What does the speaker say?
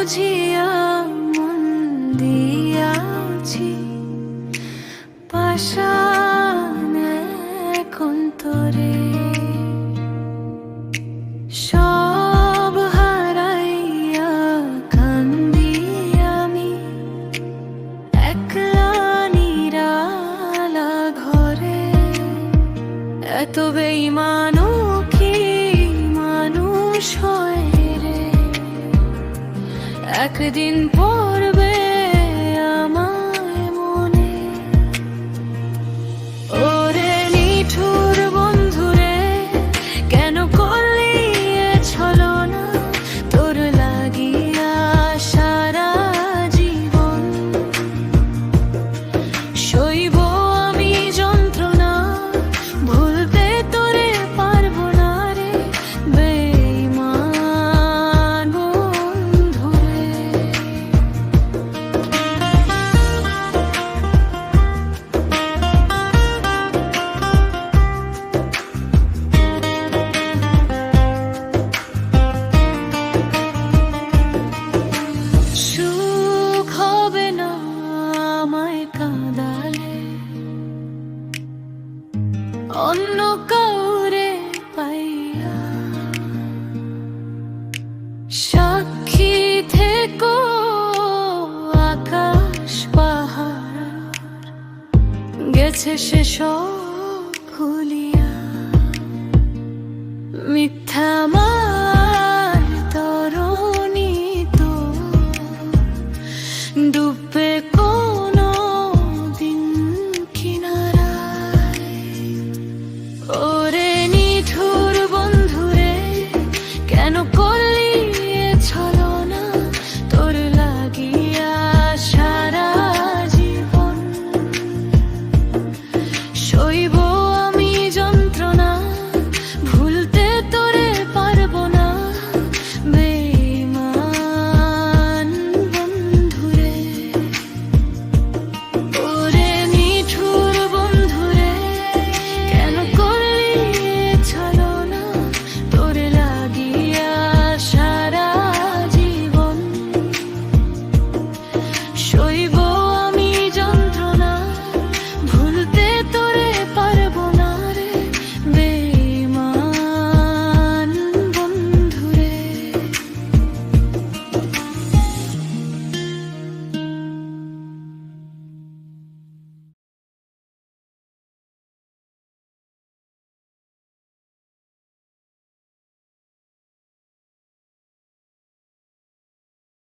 বুঝিয়া মন দিয়াছি, পাষাণ এক অন্তরে সব হারাইয়া কান্দি আমি একলা নিরালা ঘরে। এত বেঈমানও কি মানুষ হয় রে, একদিন পড়বে আমায় মনে। ওরে নিঠুর বন্ধুরে, কেন করলি এ ছলনা? তোর লাগিয়া সারা জীবন সইব আমি যন্ত্রণা, ভুলতে তোরে পারবো না রে বেঈমান বন্ধুরে। সুখ হবে না আমায় কাঁদালে, অন্য কাউরে পাইয়া। সাক্ষী থেকো আকাশ পাহাড়, গেছে সে সব